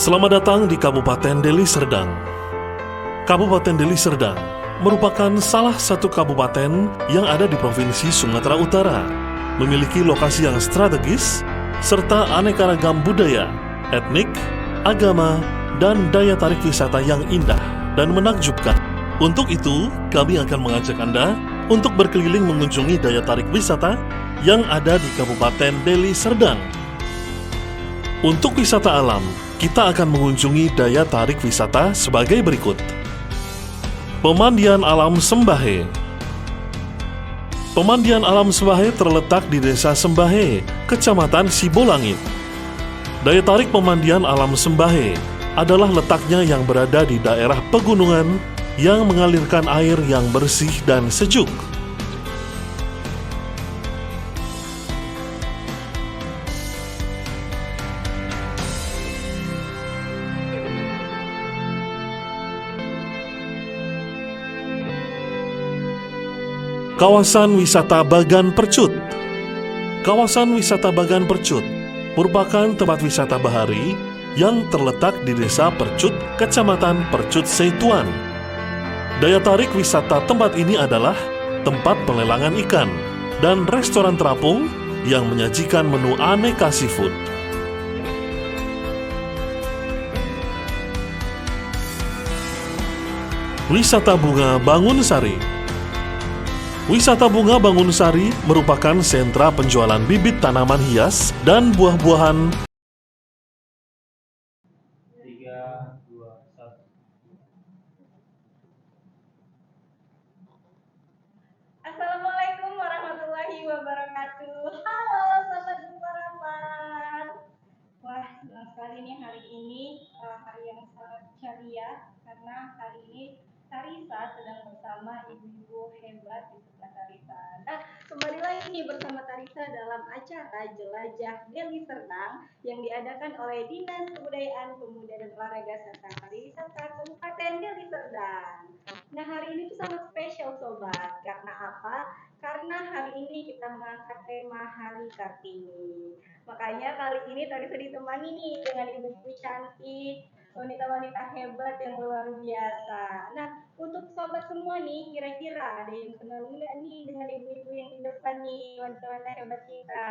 Selamat datang di Kabupaten Deli Serdang. Kabupaten Deli Serdang merupakan salah satu kabupaten yang ada di Provinsi Sumatera Utara, memiliki lokasi yang strategis, serta aneka ragam budaya, etnik, agama, dan daya tarik wisata yang indah dan menakjubkan. Untuk itu, kami akan mengajak Anda untuk berkeliling mengunjungi daya tarik wisata yang ada di Kabupaten Deli Serdang. Untuk wisata alam, kita akan mengunjungi daya tarik wisata sebagai berikut. Pemandian Alam Sembahe. Pemandian Alam Sembahe terletak di Desa Sembahe, Kecamatan Sibolangit. Daya tarik pemandian Alam Sembahe adalah letaknya yang berada di daerah pegunungan yang mengalirkan air yang bersih dan sejuk. Kawasan Wisata Bagan Percut. Kawasan Wisata Bagan Percut merupakan tempat wisata bahari yang terletak di Desa Percut, Kecamatan Percut Seituan. Daya tarik wisata tempat ini adalah tempat pelelangan ikan dan restoran terapung yang menyajikan menu aneka seafood. Wisata Bunga Bangun Sari. Wisata Bunga Bangun Sari merupakan sentra penjualan bibit tanaman hias dan buah-buahan. 3, 2, 1. Assalamualaikum warahmatullahi wabarakatuh. Halo sobat Jumpa Rampan. Wah, senang sekali nih hari ini, hari yang sangat ceria karena hari ini Tarisa sedang bersama ibu-ibu hebat di sebelah Tarisa. Nah, kembali lagi nih bersama Tarisa dalam acara Jelajah Deli Serdang yang diadakan oleh Dinas Kebudayaan, Pemuda dan Olahraga serta Pariwisata Kabupaten Deli Serdang. Nah, hari ini tuh sangat spesial sobat. Karena apa? Karena hari ini kita mengangkat tema Hari Kartini. Makanya kali ini Tarisa ditemani nih dengan ibu-ibu cantik, wanita-wanita hebat yang luar biasa. Nah, untuk sobat semua nih, kira-kira ada yang kenal nggak nih dengan ibu-ibu yang di depan nih, wanita-wanita hebat kita?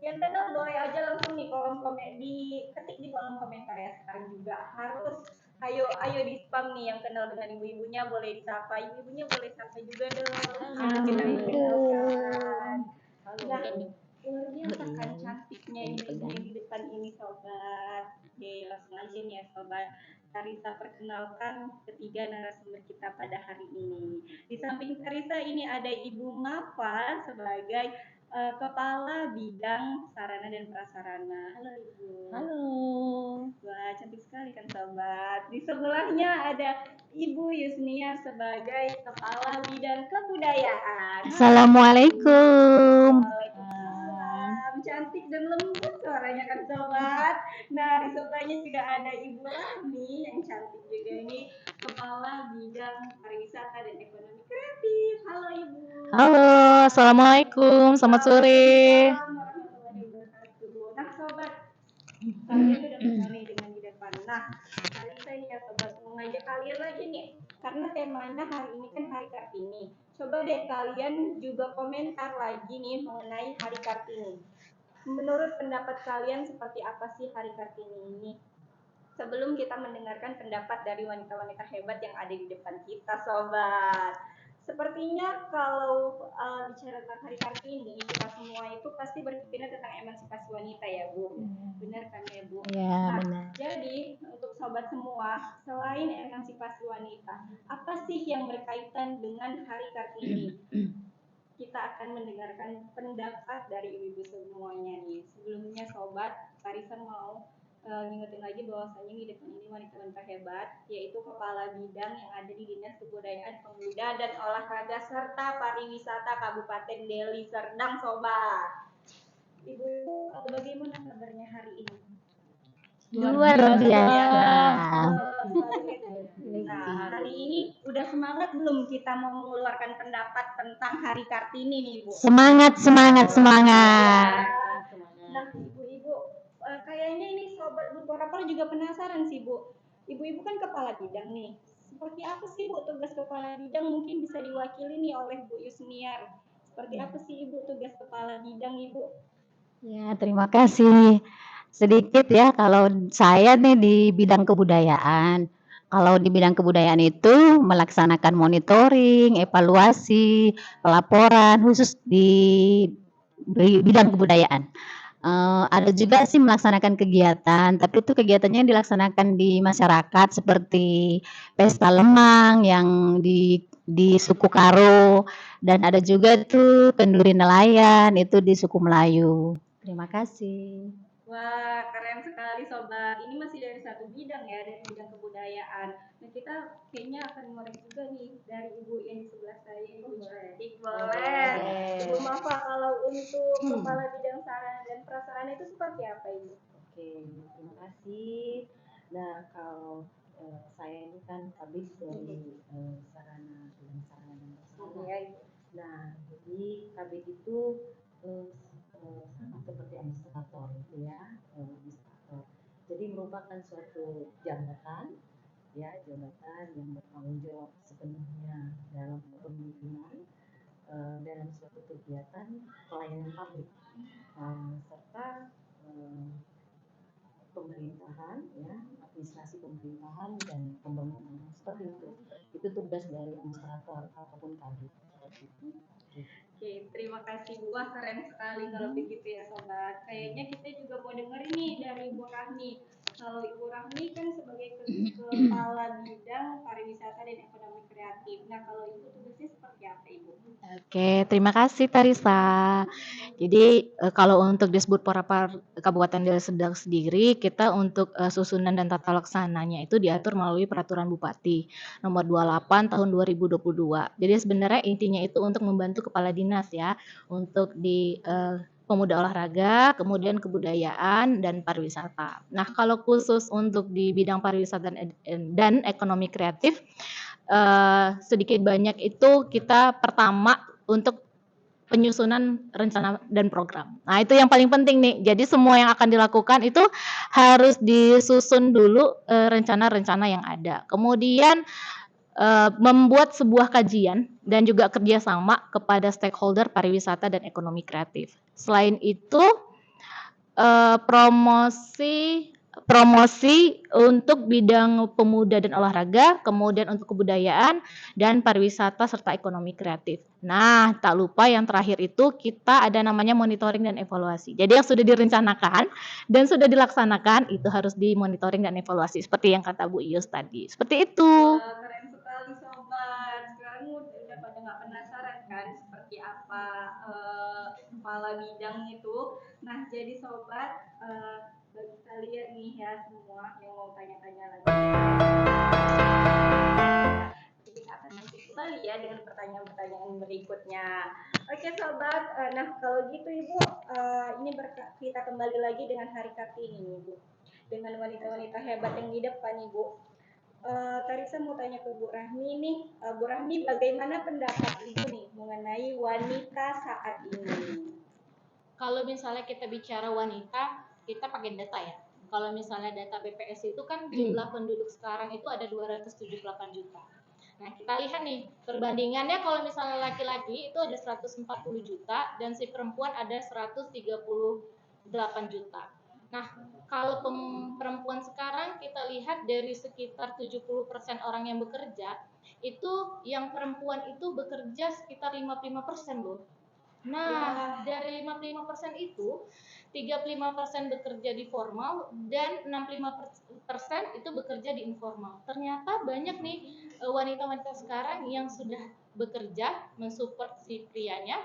Yang kenal boleh aja langsung di kolom komen, ketik di kolom komentar ya. Sekarang juga harus ayo di spam nih yang kenal dengan ibu-ibunya, boleh disapa. Ibu-ibunya boleh sapa juga dong. Kita mengenalkan. Nah, luar biasa kan cantiknya ibu-ibu yang di depan ini sobat. Oke, langsung aja nih ya sobat. Tarisa perkenalkan ketiga narasumber kita pada hari ini. Di samping Tarisa ini ada Ibu Mafa sebagai Kepala Bidang Sarana dan Prasarana. Halo Ibu. Halo. Wah, cantik sekali kan sobat. Di sebelahnya ada Ibu Yusnia sebagai Kepala Bidang Kebudayaan. Assalamualaikum. Waalaikumsalam. Cantik dan lembut suaranya kan sobat. Nah, di sebelahnya juga ada Ibu Rahmi yang cantik juga ini, Kepala Bidang Pariwisata dan Ekonomi Kreatif. Halo Ibu. Halo, assalamualaikum. Selamat sore. Warahmatullahi wabarakatuh. Nah sobat, kalian udah kenal nih dengan di depan. Nah, kali saya ya sobat mau ngajak kalian lagi nih, karena temanya hari ini kan Hari Kartini. Coba deh kalian juga komentar lagi nih mengenai Hari Kartini. Menurut pendapat kalian seperti apa sih Hari Kartini ini? Sebelum kita mendengarkan pendapat dari wanita-wanita hebat yang ada di depan kita, sobat. Sepertinya kalau bicara tentang Hari Kartini, kita semua itu pasti berpikirnya tentang emansipasi wanita ya, Bu. Benar kan ya, Bu? Ya, nah, benar. Jadi, untuk sobat semua, selain emansipasi wanita, apa sih yang berkaitan dengan Hari Kartini? Kita akan mendengarkan pendapat dari ibu-ibu semuanya nih. Sebelumnya sobat, Tarisa mau ngingetin lagi bahwasanya di depan ini wanita-wanita hebat, yaitu kepala bidang yang ada di Dinas Kebudayaan, Pemuda dan Olahraga serta Pariwisata Kabupaten Deli Serdang, sobat. Ibu, bagaimana kabarnya hari ini? Luar biasa. Nah, hari ini udah semangat belum kita mau mengeluarkan pendapat tentang Hari Kartini nih, Bu? Semangat. Nah, ibu-ibu, kayaknya ini sobat Bu Porapar juga penasaran sih Bu. Ibu-ibu kan kepala bidang nih. Seperti apa sih Bu tugas kepala bidang? Mungkin bisa diwakili nih oleh Bu Yusniar. Seperti apa sih Ibu tugas kepala bidang Ibu? Ya, terima kasih. Sedikit ya, kalau saya nih di bidang kebudayaan. Kalau di bidang kebudayaan itu melaksanakan monitoring, evaluasi, pelaporan khusus di bidang kebudayaan. Ada juga sih melaksanakan kegiatan, tapi itu kegiatannya dilaksanakan di masyarakat seperti pesta lemang yang di suku Karo, dan ada juga tuh kenduri nelayan itu di suku Melayu. Terima kasih. Wah, keren sekali Sobat. Ini masih dari satu bidang ya, dari bidang kebudayaan. Nah, kita kayaknya akan ngorek juga nih dari Ibu yang di sebelah saya, Ibu Cantik. Boleh. Ibu Mafa, kalau untuk kepala bidang sarana dan prasarana itu seperti apa Ibu? Oke, terima kasih. Nah, kalau saya ini kan habis dari sarana dan prasarana. Iya, Ibu. Nah, jadi kabit itu sama seperti administrator gitu ya, administrator. Jadi merupakan suatu jabatan, ya jabatan yang bertanggung jawab sepenuhnya dalam kepemimpinan dalam suatu kegiatan pelayanan publik serta pemerintahan, ya administrasi pemerintahan dan pembangunan seperti itu tugas dari administrator ataupun kadit. Oke, terima kasih Bu. Wah, keren sekali kalau begitu ya Sobat. Kayaknya kita juga mau denger nih dari Ibu Rahmi. Kalau Ibu Rahmi kan sebagai kepala bidang pariwisata dan ekonomi kreatif. Nah, kalau Ibu tugasnya seperti apa Ibu? Oke, terima kasih Tarisa. Jadi kalau untuk Disbud Porapar Kabupaten Deli Serdang sendiri, kita untuk susunan dan tata laksananya itu diatur melalui Peraturan Bupati Nomor 28 Tahun 2022. Jadi sebenarnya intinya itu untuk membantu kepala dinas ya, untuk di pemuda olahraga, kemudian kebudayaan dan pariwisata. Nah, kalau khusus untuk di bidang pariwisata dan ekonomi kreatif, sedikit banyak itu kita pertama untuk penyusunan rencana dan program. Nah, itu yang paling penting nih. Jadi semua yang akan dilakukan itu harus disusun dulu rencana-rencana yang ada. Kemudian membuat sebuah kajian dan juga kerjasama kepada stakeholder pariwisata dan ekonomi kreatif. Selain itu promosi untuk bidang pemuda dan olahraga, kemudian untuk kebudayaan dan pariwisata serta ekonomi kreatif. Nah, tak lupa yang terakhir itu kita ada namanya monitoring dan evaluasi. Jadi yang sudah direncanakan dan sudah dilaksanakan itu harus dimonitoring dan evaluasi seperti yang kata Bu Ius tadi. Seperti itu. Wah, keren sekali Sobat. Sekarang udah pada nggak penasaran kan seperti apa kepala bidang itu. Nah, jadi Sobat, bagi kalian nih ya semua yang mau tanya-tanya lagi. Jadi akan lanjut kembali ya dengan pertanyaan-pertanyaan berikutnya. Oke Sobat, nah kalau gitu Ibu, ini kita kembali lagi dengan Hari Kartini Ibu. Dengan wanita-wanita hebat yang di depan Ibu. Tarisa mau tanya ke Bu Rahmi nih, Bu Rahmi bagaimana pendapat Ibu nih mengenai wanita saat ini? Kalau misalnya kita bicara wanita, kita pakai data ya. Kalau misalnya data BPS itu kan jumlah penduduk sekarang itu ada 278 juta. Nah, kita lihat nih, perbandingannya kalau misalnya laki-laki itu ada 140 juta dan si perempuan ada 138 juta. Nah, kalau perempuan sekarang kita lihat dari sekitar 70% orang yang bekerja, itu yang perempuan itu bekerja sekitar 55% loh. Nah, dari 55% itu 35% bekerja di formal dan 65% itu bekerja di informal. Ternyata banyak nih wanita-wanita sekarang yang sudah bekerja mensupport si prianya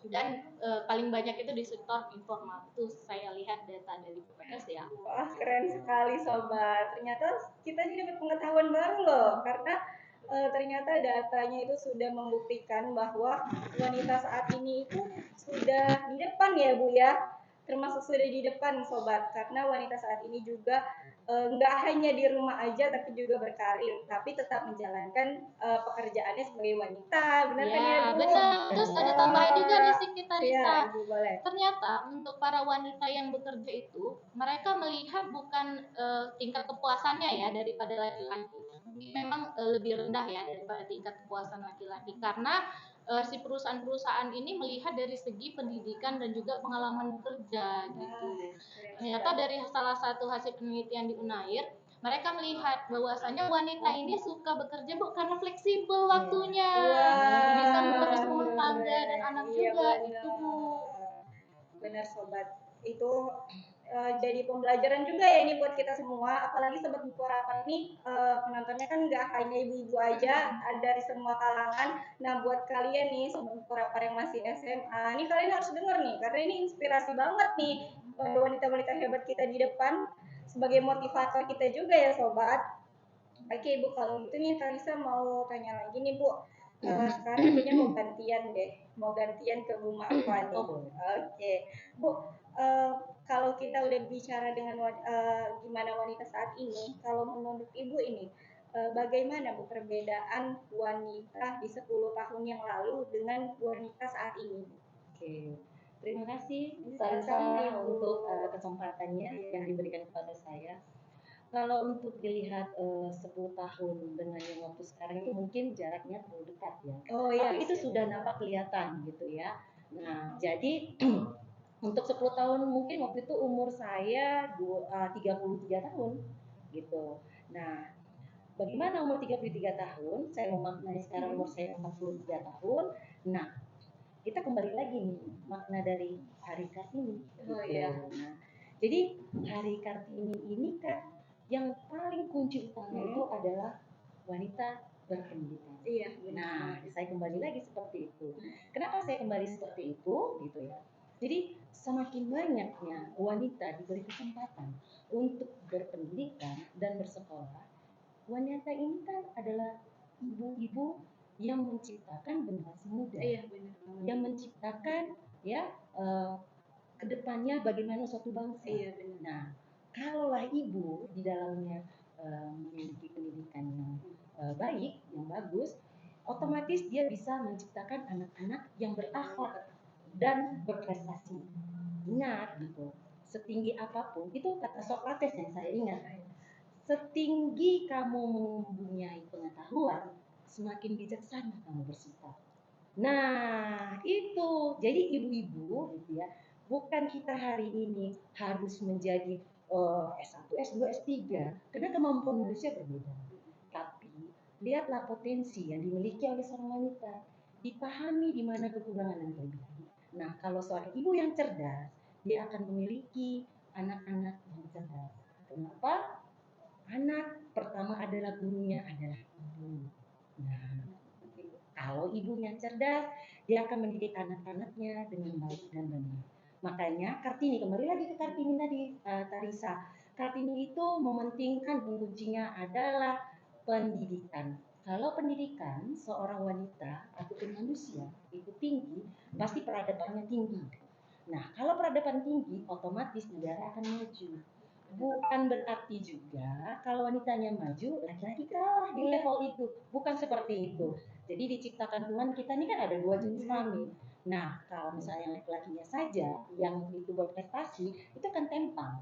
dan paling banyak itu di sektor informal. Itu saya lihat data dari BPS ya. Wah, keren sekali Sobat. Ternyata kita juga dapat pengetahuan baru loh, karena ternyata datanya itu sudah membuktikan bahwa wanita saat ini itu sudah di depan ya Bu ya, termasuk sudah di depan Sobat, karena wanita saat ini juga nggak hanya di rumah aja tapi juga berkarir, tapi tetap menjalankan pekerjaannya sebagai wanita, benar kan ya Bu? Benar. Terus ada tambahan juga nih sih kita Tarisa. Ibu boleh. Ternyata untuk para wanita yang bekerja itu, mereka melihat bukan tingkat kepuasannya ya daripada laki-laki. Memang lebih rendah ya daripada tingkat kepuasan laki-laki, karena si perusahaan-perusahaan ini melihat dari segi pendidikan dan juga pengalaman bekerja gitu. Ternyata dari salah satu hasil penelitian di Unair, mereka melihat bahwasanya wanita ini suka bekerja Bu karena fleksibel waktunya, bisa mengurus rumah tangga dan anak juga itu Bu. Benar sobat, itu jadi pembelajaran juga ya ini buat kita semua, apalagi sobat buku harapan ini penontonnya kan nggak hanya ibu-ibu aja, ada dari semua kalangan. Nah buat kalian nih sobat buku harapan yang masih SMA, ini kalian harus denger nih, karena ini inspirasi banget nih wanita-wanita hebat kita di depan, sebagai motivator kita juga ya sobat. Oke Bu, kalau gitu nih Tarisa mau tanya lagi nih Bu. Sekarang kayaknya mau gantian ke Bu Marfa nih. Oke, Bu, kalau kita udah bicara dengan gimana wanita saat ini, kalau menurut Ibu ini, bagaimana Bu perbedaan wanita di 10 tahun yang lalu dengan wanita saat ini? Oke, terima kasih Tarisa untuk kesempatannya yang diberikan kepada saya. Kalau untuk dilihat 10 tahun dengan yang waktu sekarang itu mungkin jaraknya terlalu dekat ya. Oh iya, Tapi itu sudah nampak kelihatan gitu ya. Nah, jadi untuk 10 tahun mungkin waktu itu umur saya 33 tahun gitu. Nah, bagaimana umur 33 tahun? Saya memaknai sekarang umur saya 43 tahun. Nah, kita kembali lagi nih makna dari Hari Kartini. Oh iya. Nah, jadi Hari Kartini ini kan yang paling kunci utama itu adalah wanita berpendidikan. Iya. Nah, saya kembali lagi seperti itu. Kenapa saya kembali seperti itu, gitu ya? Jadi semakin banyaknya wanita diberi kesempatan untuk berpendidikan dan bersekolah, wanita ini kan adalah ibu-ibu yang menciptakan generasi muda, Iya benar. yang menciptakan ya kedepannya bagaimana suatu bangsa. Iya benar. Nah, kalaulah ibu di dalamnya memiliki pendidikan yang baik, yang bagus, otomatis dia bisa menciptakan anak-anak yang berakhlak dan berprestasi. Ingat gitu, setinggi apapun, itu kata Socrates yang saya ingat, setinggi kamu mempunyai pengetahuan, semakin bijaksana kamu bersifat. Nah, itu. Jadi ibu-ibu gitu ya, bukan kita hari ini harus menjadi S1, S2, S3, karena kemampuan manusia berbeda. Tapi lihatlah potensi yang dimiliki oleh seorang wanita, dipahami di mana kekurangan dan kelebihan. Nah, kalau seorang ibu yang cerdas, dia akan memiliki anak-anak yang cerdas. Kenapa? Anak pertama adalah gurunya adalah ibu. Nah, kalau ibunya cerdas, dia akan mendidik anak-anaknya dengan baik dan benar. Makanya Kartini, kembali lagi ke Kartini tadi, Tarisa. Kartini itu mementingkan kuncinya adalah pendidikan. Kalau pendidikan seorang wanita ataupun manusia itu tinggi, pasti peradabannya tinggi. Nah, kalau peradaban tinggi, otomatis negara akan maju. Bukan berarti juga kalau wanitanya maju, laki-laki kalah di level itu. Bukan seperti itu. Jadi diciptakan Tuhan kita ini kan ada dua jenis kelamin. Nah, kalau misalnya laki-lakinya saja yang itu berprestasi, itu kan tempang.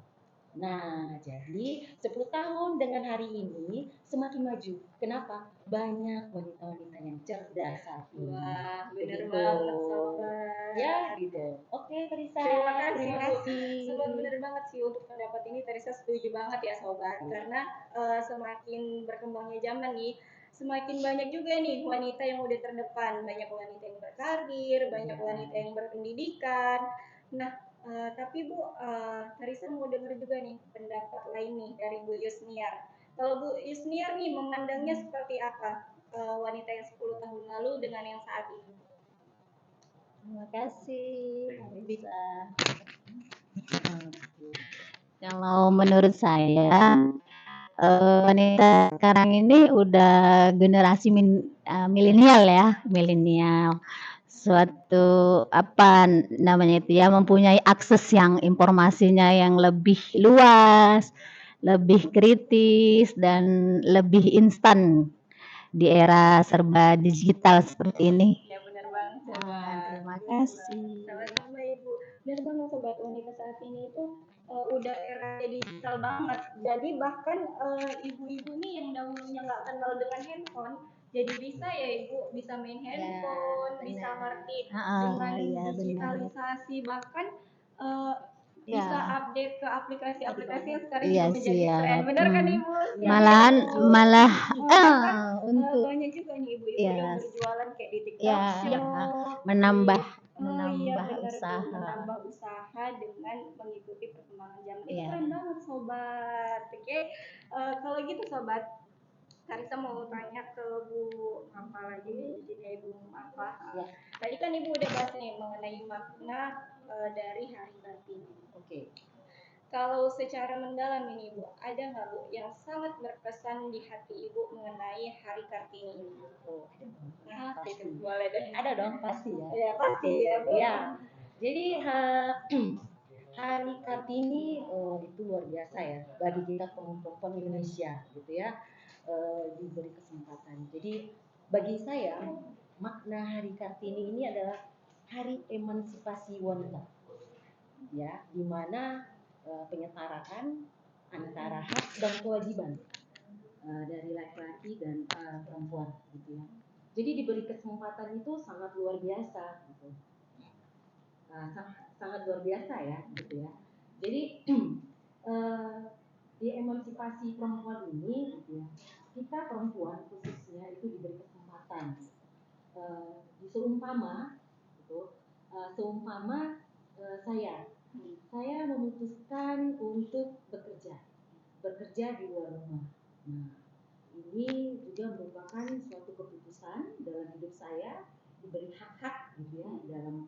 Nah, jadi 10 tahun dengan hari ini semakin maju. Kenapa? Banyak wanita-wanita yang cerdas saat ini. Wah, bener Begitu. banget sobat. Ya, gitu. Oke, Teresa. Terima kasih, Terima Bu. kasih. Sobat bener banget sih untuk pendapat ini Teresa setuju banget ya sobat, karena semakin berkembangnya zaman nih, semakin banyak juga nih wanita yang udah terdepan, banyak wanita yang berkarir, banyak wanita yang berpendidikan. Nah, tapi Bu, Teresa mau denger juga nih pendapat lain nih dari Bu Yusniar. Kalau Bu Yusniar nih memandangnya seperti apa wanita yang 10 tahun lalu dengan yang saat ini? Terima kasih, bisa. Kalau menurut saya, wanita sekarang ini udah generasi milenial ya, milenial. Suatu apa namanya itu ya, mempunyai akses yang informasinya yang lebih luas, lebih kritis dan lebih instan di era serba digital seperti ini. Ya benar banget. Terima kasih. kasih. Sama-sama Ibu. Benar banget sobat wanita saat ini itu udah era digital banget. Jadi bahkan ibu-ibu nih yang dahulunya nggak kenal dengan handphone, jadi bisa ya Ibu, bisa main handphone, bisa ngerti dengan Iya benar. digitalisasi, bahkan bisa Ya, update ke aplikasi-aplikasi yang sekarang iya juga menjadi tren. siap. Benar kan Ibu? Malahan malah Bahkan untuk banyak juga nih ibu-ibu ya, yang berjualan kayak di TikTok ya Shop, menambah oh iya menambah benar usaha. Bu, menambah usaha dengan mengikuti perkembangan zaman. Itu Iya. keren banget sobat. Oke, kalau gitu sobat, Karisa mau tanya ke Bu apa lagi nih, jadi Ibu apa? Ya. Tadi kan Ibu udah bahas nih mengenai makna dari Hari Kartini. Oke. Kalau secara mendalam ini Bu, ada nggak Bu yang sangat berkesan di hati Ibu mengenai Hari Kartini ini? Oh, Nah, pasti. boleh deh. Ada dong pasti ya. Ya pasti ya Bu. Ya. Jadi Hari Kartini itu luar biasa ya bagi kita perempuan Indonesia gitu ya, diberi kesempatan. Jadi bagi saya makna Hari Kartini ini adalah hari emansipasi wanita, ya, di mana penyetaraan antara hak dan kewajiban dari laki-laki dan perempuan gitu ya. Jadi diberi kesempatan itu sangat luar biasa gitu. Sangat luar biasa ya gitu ya. Jadi di emansipasi perempuan ini gitu ya, kita perempuan khususnya itu diberi kesempatan seumpama gitu, saya memutuskan untuk bekerja di luar rumah. Nah, ini juga merupakan suatu keputusan dalam hidup saya, diberi hak-hak gitu ya dalam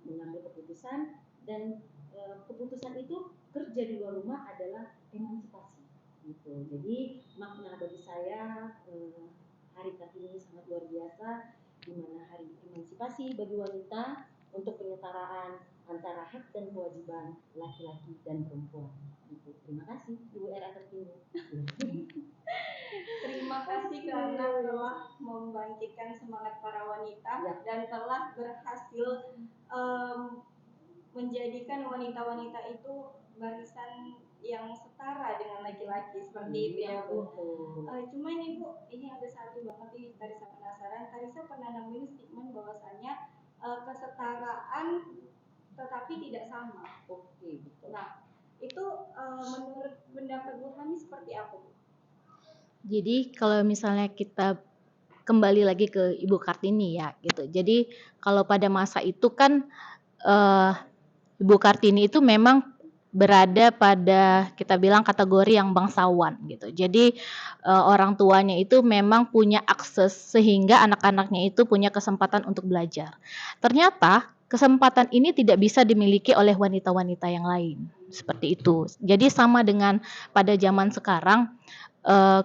mengambil keputusan, dan keputusan itu kerja di luar rumah adalah emansipasi gitu. Jadi makna bagi saya Hari Kartini sangat luar biasa, di mana hari emansipasi bagi wanita untuk penyetaraan antara hak dan kewajiban laki-laki dan perempuan. Gitu. Terima kasih Ibu Era Kartini. Terima kasih karena telah membangkitkan semangat para wanita Ya. dan telah berhasil menjadikan wanita-wanita itu barisan yang setara dengan laki-laki seperti itu ya Bu. Cuman Ibu, ini ada satu banget nih Karisa penasaran. Karisa pernah nemuin statement bahwasanya kesetaraan tetapi tidak sama. Oke, betul. Nah, itu menurut pendapat Bu Hani seperti apa Bu? Jadi kalau misalnya kita kembali lagi ke Ibu Kartini ya gitu. Jadi kalau pada masa itu kan Ibu Kartini itu memang berada pada kita bilang kategori yang bangsawan gitu. Jadi orang tuanya itu memang punya akses sehingga anak-anaknya itu punya kesempatan untuk belajar. Ternyata kesempatan ini tidak bisa dimiliki oleh wanita-wanita yang lain. Seperti itu. Jadi sama dengan pada zaman sekarang,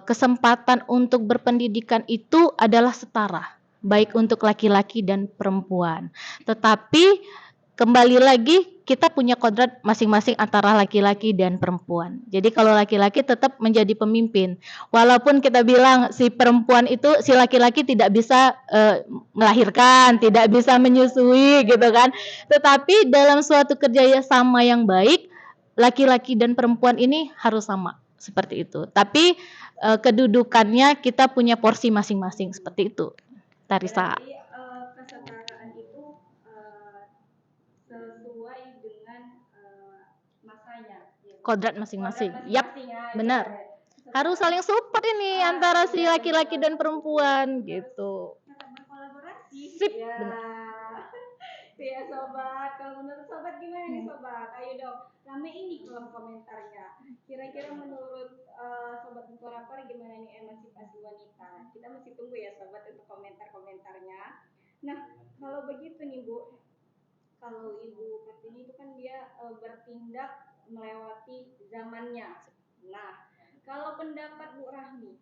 kesempatan untuk berpendidikan itu adalah setara, baik untuk laki-laki dan perempuan. Tetapi kembali lagi kita punya kodrat masing-masing antara laki-laki dan perempuan. Jadi kalau laki-laki tetap menjadi pemimpin, walaupun kita bilang si perempuan itu, si laki-laki tidak bisa melahirkan, tidak bisa menyusui gitu kan. Tetapi dalam suatu kerjasama yang baik, laki-laki dan perempuan ini harus sama seperti itu. Tapi kedudukannya kita punya porsi masing-masing seperti itu. Tarisa. Berarti kesetaraan itu sesuai dengan masanya. Kodrat masing-masing. Kodrat Yap, masing-masing ya, benar. ya. Harus saling support ini antara si laki-laki dan perempuan gitu. Berkolaborasi. Sip, Ya. benar. Ya sobat, kalau menurut sobat gimana nih sobat? Ayo dong, ramein di kolom komentarnya. Kira-kira menurut sobat Bukorapar gimana nih emansipasi wanita? Kita masih tunggu ya sobat untuk komentar-komentarnya. Nah, kalau begitu nih Bu, kalau Ibu Kartini itu kan dia bertindak melewati zamannya. Nah, kalau pendapat Bu Rahmi,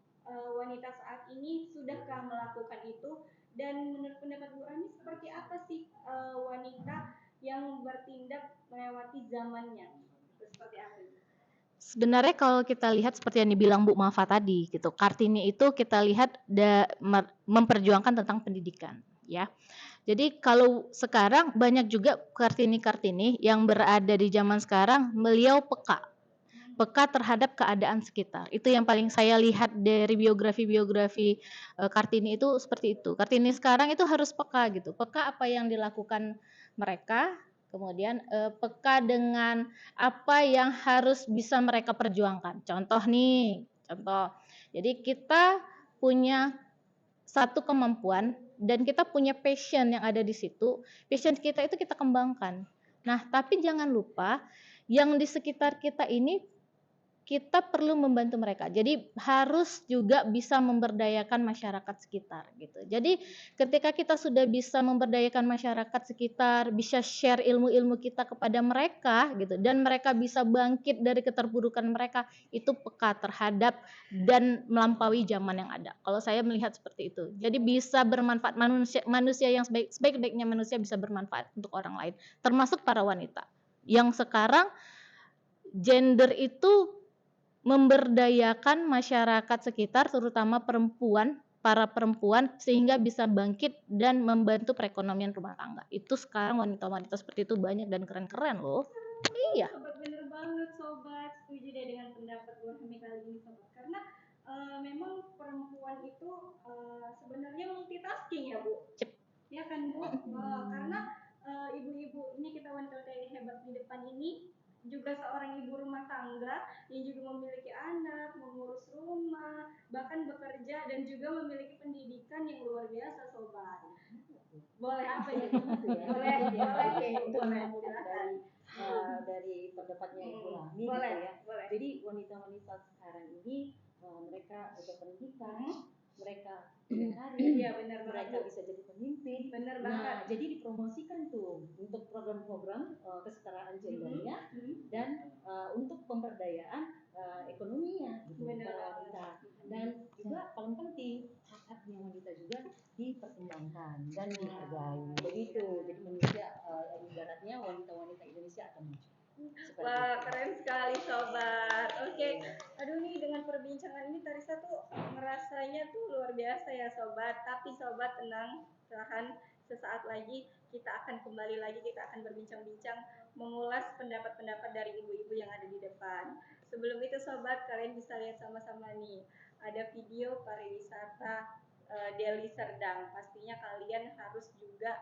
wanita saat ini sudahkah melakukan itu? Dan menurut pendapat Bu Rahmi seperti apa sih wanita yang bertindak melewati zamannya? Seperti apa? Sebenarnya kalau kita lihat seperti yang dibilang Bu Mafa tadi gitu, Kartini itu kita lihat memperjuangkan tentang pendidikan ya. Jadi kalau sekarang banyak juga Kartini-Kartini yang berada di zaman sekarang, beliau peka terhadap keadaan sekitar. Itu yang paling saya lihat dari biografi-biografi Kartini itu seperti itu. Kartini sekarang itu harus peka gitu, peka apa yang dilakukan mereka, kemudian peka dengan apa yang harus bisa mereka perjuangkan. Contoh, jadi kita punya satu kemampuan dan kita punya passion yang ada di situ. Passion kita itu kita kembangkan. Nah, tapi jangan lupa yang di sekitar kita ini kita perlu membantu mereka. Jadi harus juga bisa memberdayakan masyarakat sekitar gitu. Jadi ketika kita sudah bisa memberdayakan masyarakat sekitar, bisa share ilmu-ilmu kita kepada mereka gitu, dan mereka bisa bangkit dari keterpurukan mereka, itu peka terhadap dan melampaui zaman yang ada. Kalau saya melihat seperti itu. Jadi bisa bermanfaat, manusia yang sebaik-baiknya manusia bisa bermanfaat untuk orang lain, termasuk para wanita. Yang sekarang gender itu memberdayakan masyarakat sekitar, terutama para perempuan, sehingga bisa bangkit dan membantu perekonomian rumah tangga. Itu sekarang wanita-wanita seperti itu banyak dan keren-keren loh. Iya. Sobat, bener banget sobat, setuju deh dengan pendapat Bu Hami kali ini sobat. Karena memang perempuan itu sebenarnya multitasking ya Bu. Ya kan Bu? Karena ibu-ibu ini, kita wanita yang hebat di depan ini juga seorang ibu rumah tangga yang juga memiliki anak, mengurus rumah, bahkan bekerja dan juga memiliki pendidikan yang luar biasa sobat. Boleh apa ya? Boleh. Dari pendapatnya Ibu Lami Boleh, gitu ya. boleh. Jadi wanita-wanita sekarang ini mereka udah pendidikan, mereka punya karir, Iya benar mereka banget. bisa jadi pemimpin. Benar Nah, banget. jadi dipromosikan tuh untuk program-program kesetaraan gendernya dan untuk pemberdayaan ekonominya gitu Benar para banget. wanita. Dan juga paling penting hak-haknya wanita juga dipertimbangkan dan dihargai. Begitu. Jadi Indonesia ibaratnya wanita-wanita Indonesia akan maju. Seperti Wah, itu. keren sekali sobat. Oke. Aduh nih, dengan perbincangan ini Tarisa tuh ngerasanya tuh luar biasa ya sobat. Tapi sobat tenang, tahan, sesaat lagi kita akan kembali lagi, kita akan berbincang-bincang mengulas pendapat-pendapat dari ibu-ibu yang ada di depan. Sebelum itu sobat, kalian bisa lihat sama-sama nih, ada video pariwisata Deli Serdang. Pastinya kalian harus juga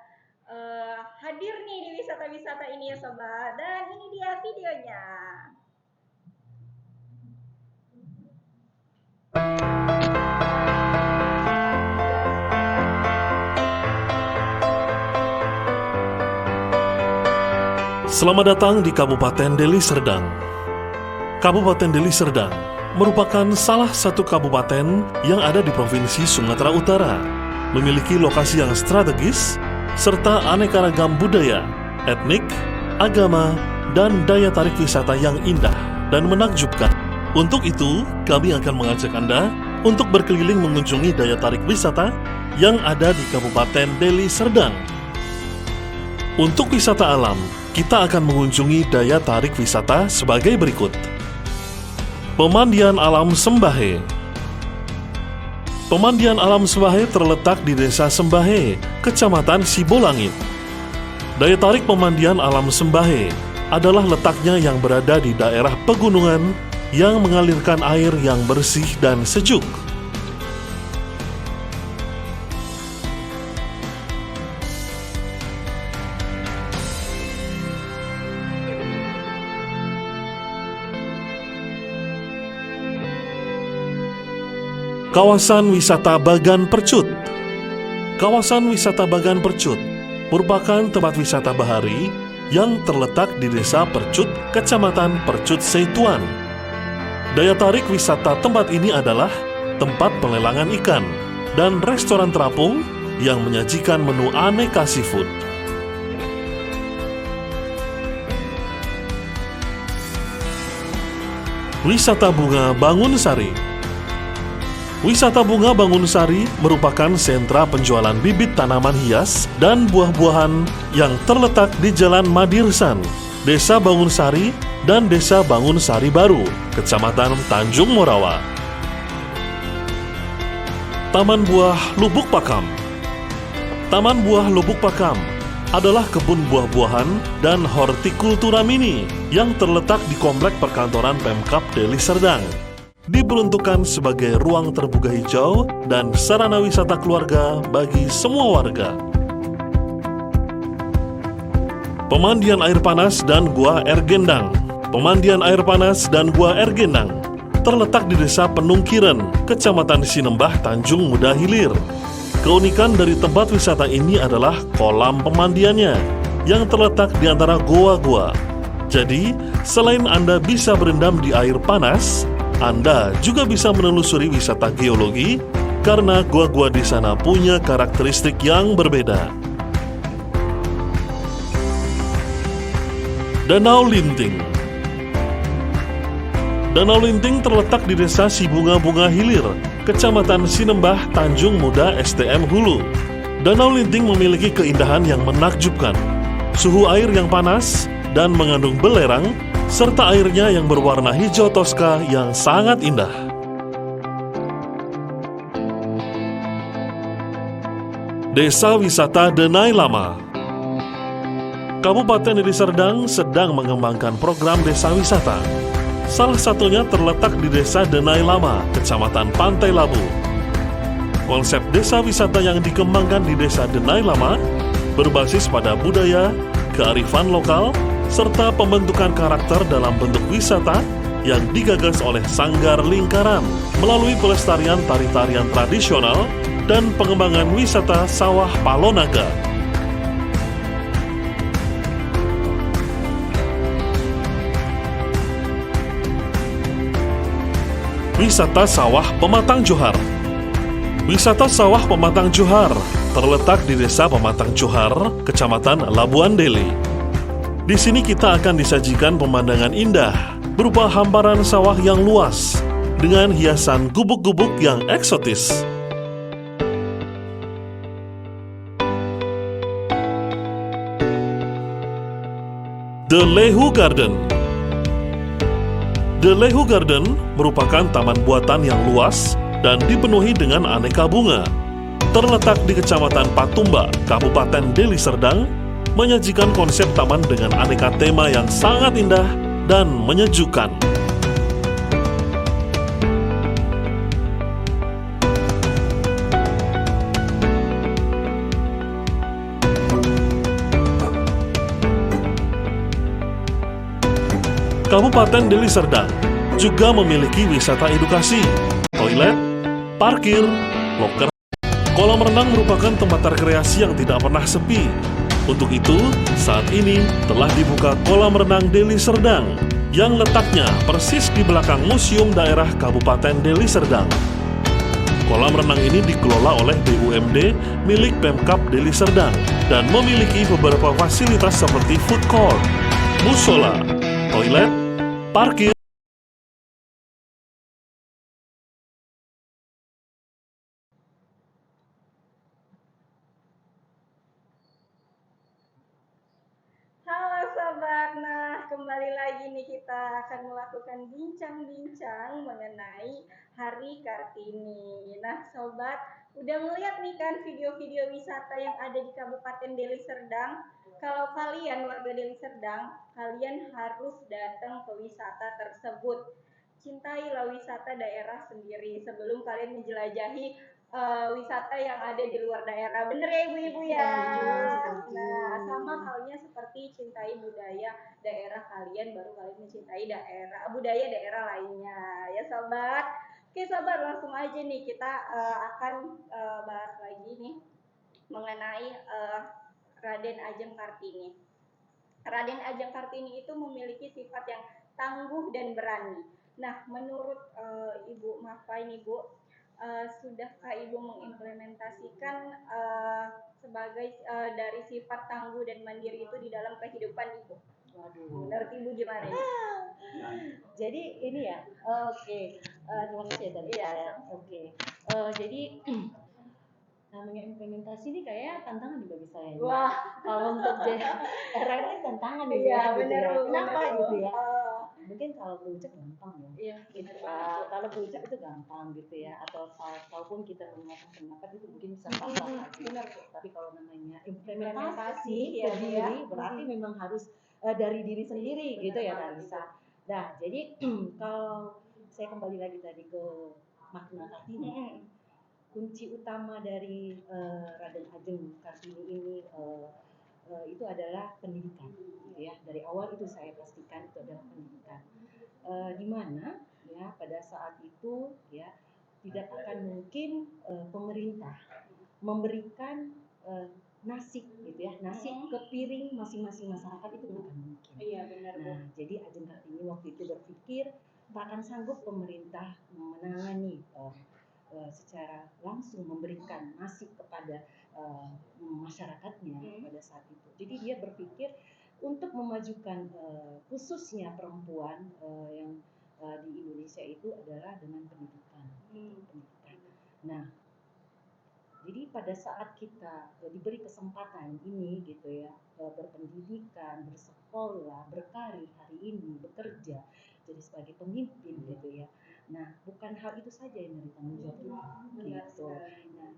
hadir nih di wisata-wisata ini ya sobat. Dan ini dia videonya. Selamat datang di Kabupaten Deli Serdang. Kabupaten Deli Serdang merupakan salah satu kabupaten yang ada di Provinsi Sumatera Utara, memiliki lokasi yang strategis, serta aneka ragam budaya, etnik, agama, dan daya tarik wisata yang indah dan menakjubkan. Untuk itu, kami akan mengajak Anda untuk berkeliling mengunjungi daya tarik wisata yang ada di Kabupaten Deli Serdang. Untuk wisata alam, kita akan mengunjungi daya tarik wisata sebagai berikut. Pemandian Alam Sembahe. Pemandian Alam Sembahe terletak di Desa Sembahe, Kecamatan Sibolangit. Daya tarik pemandian Alam Sembahe adalah letaknya yang berada di daerah pegunungan yang mengalirkan air yang bersih dan sejuk. Kawasan Wisata Bagan Percut. Kawasan Wisata Bagan Percut merupakan tempat wisata bahari yang terletak di Desa Percut, Kecamatan Percut Seituan. Daya tarik wisata tempat ini adalah tempat pelelangan ikan dan restoran terapung yang menyajikan menu aneka seafood. Wisata Bunga Bangun Sari. Wisata Bunga Bangun Sari merupakan sentra penjualan bibit tanaman hias dan buah-buahan yang terletak di Jalan Madirsan, Desa Bangun Sari dan Desa Bangun Sari Baru, Kecamatan Tanjung Morawa. Taman Buah Lubuk Pakam. Taman Buah Lubuk Pakam adalah kebun buah-buahan dan hortikultura mini yang terletak di komplek perkantoran Pemkab Deli Serdang. Diperuntukkan sebagai ruang terbuka hijau dan sarana wisata keluarga bagi semua warga. Pemandian air panas dan Gua Ergendang. Pemandian air panas dan Gua Ergendang terletak di Desa Penungkiran, Kecamatan Sinembah, Tanjung Muda Hilir. Keunikan dari tempat wisata ini adalah kolam pemandiannya yang terletak di antara goa-goa. Jadi, selain Anda bisa berendam di air panas, Anda juga bisa menelusuri wisata geologi karena gua-gua di sana punya karakteristik yang berbeda. Danau Linting. Danau Linting terletak di Desa Sibunga-Bunga Hilir, Kecamatan Sinembah, Tanjung Muda, STM Hulu. Danau Linting memiliki keindahan yang menakjubkan, suhu air yang panas dan mengandung belerang, serta airnya yang berwarna hijau toska yang sangat indah. Desa Wisata Denai Lama. Kabupaten Deli Serdang sedang mengembangkan program desa wisata. Salah satunya terletak di Desa Denai Lama, Kecamatan Pantai Labu. Konsep desa wisata yang dikembangkan di Desa Denai Lama berbasis pada budaya, kearifan lokal, serta pembentukan karakter dalam bentuk wisata yang digagas oleh Sanggar Lingkaran melalui pelestarian tari-tarian tradisional dan pengembangan wisata sawah Palonaga. Wisata Sawah Pematang Johar. Wisata Sawah Pematang Johar terletak di Desa Pematang Johar, Kecamatan Labuan Deli. Di sini kita akan disajikan pemandangan indah berupa hamparan sawah yang luas dengan hiasan gubuk-gubuk yang eksotis. The Lehu Garden. The Lehu Garden merupakan taman buatan yang luas dan dipenuhi dengan aneka bunga. Terletak di Kecamatan Patumba, Kabupaten Deli Serdang, menyajikan konsep taman dengan aneka tema yang sangat indah dan menyejukkan. Kabupaten Deli Serdang juga memiliki wisata edukasi, toilet, parkir, loker. Kolam renang merupakan tempat rekreasi yang tidak pernah sepi. Untuk itu, saat ini telah dibuka kolam renang Deli Serdang yang letaknya persis di belakang Museum Daerah Kabupaten Deli Serdang. Kolam renang ini dikelola oleh BUMD milik Pemkab Deli Serdang dan memiliki beberapa fasilitas seperti food court, musola, toilet, parkir. Halo sobat, nah kembali lagi nih kita akan melakukan bincang-bincang mengenai Hari Kartini. Nah sobat, udah ngeliat nih kan video-video wisata yang ada di Kabupaten Deli Serdang? Kalau kalian warga Deli Serdang, kalian harus datang ke wisata tersebut. Cintailah wisata daerah sendiri sebelum kalian menjelajahi wisata yang ada di luar daerah. Bener ya ibu-ibu ya? Nah, sama halnya seperti cintai budaya daerah kalian, baru kalian mencintai budaya daerah lainnya. Ya sobat. Oke sobat, langsung aja nih kita akan bahas lagi nih mengenai Raden Ajeng Kartini. Raden Ajeng Kartini itu memiliki sifat yang tangguh dan berani. Nah, menurut Ibu Mafa ini Bu, sudahkah Ibu mengimplementasikan sebagai dari sifat tangguh dan mandiri itu di dalam kehidupan Ibu? Waduh. Menurut Ibu gimana ini? Jadi ini ya, oke. Terima kasih ya tadi. Iya. Oke. Jadi namanya implementasi ini kayak tantangan juga bisa ya. Wah, Kalau untuk era ini tantangan gitu iya ya. benar Bu. Kenapa benar, Bu. gitu ya? mungkin kalau berucap gampang ya. Iya, Gitu, benar. kalau berucap itu gampang gitu ya, ataupun kita mengatakan pendapat itu mungkin bisa sah-sah aja. Benar. Tapi kalau namanya Implementasi, implementasi ya, ke Bu, ya. diri, berarti memang harus dari diri sendiri gitu ya Tarisa. Nah, jadi kalau saya kembali lagi tadi ke makna Kartini, kunci utama dari Raden Ajeng Kartini ini itu adalah pendidikan, gitu ya. Dari awal itu saya pastikan itu adalah pendidikan. Di mana ya pada saat itu ya tidak akan mungkin pemerintah memberikan nasi gitu ya, nasi ke piring masing-masing masyarakat itu bukan mungkin. Iya, benar, Bu. Nah, jadi Ajeng Kartini waktu itu berpikir tak akan sanggup pemerintah menangani secara langsung memberikan nasi kepada masyarakatnya pada saat itu. Jadi dia berpikir untuk memajukan khususnya perempuan yang di Indonesia itu adalah dengan pendidikan. Pendidikan. Nah, jadi pada saat kita diberi kesempatan ini gitu ya, berpendidikan, bersekolah, berkarir hari ini, bekerja, jadi sebagai pemimpin gitu ya. Nah, bukan hal itu saja yang dari tanggung jawab kita gitu. Nah,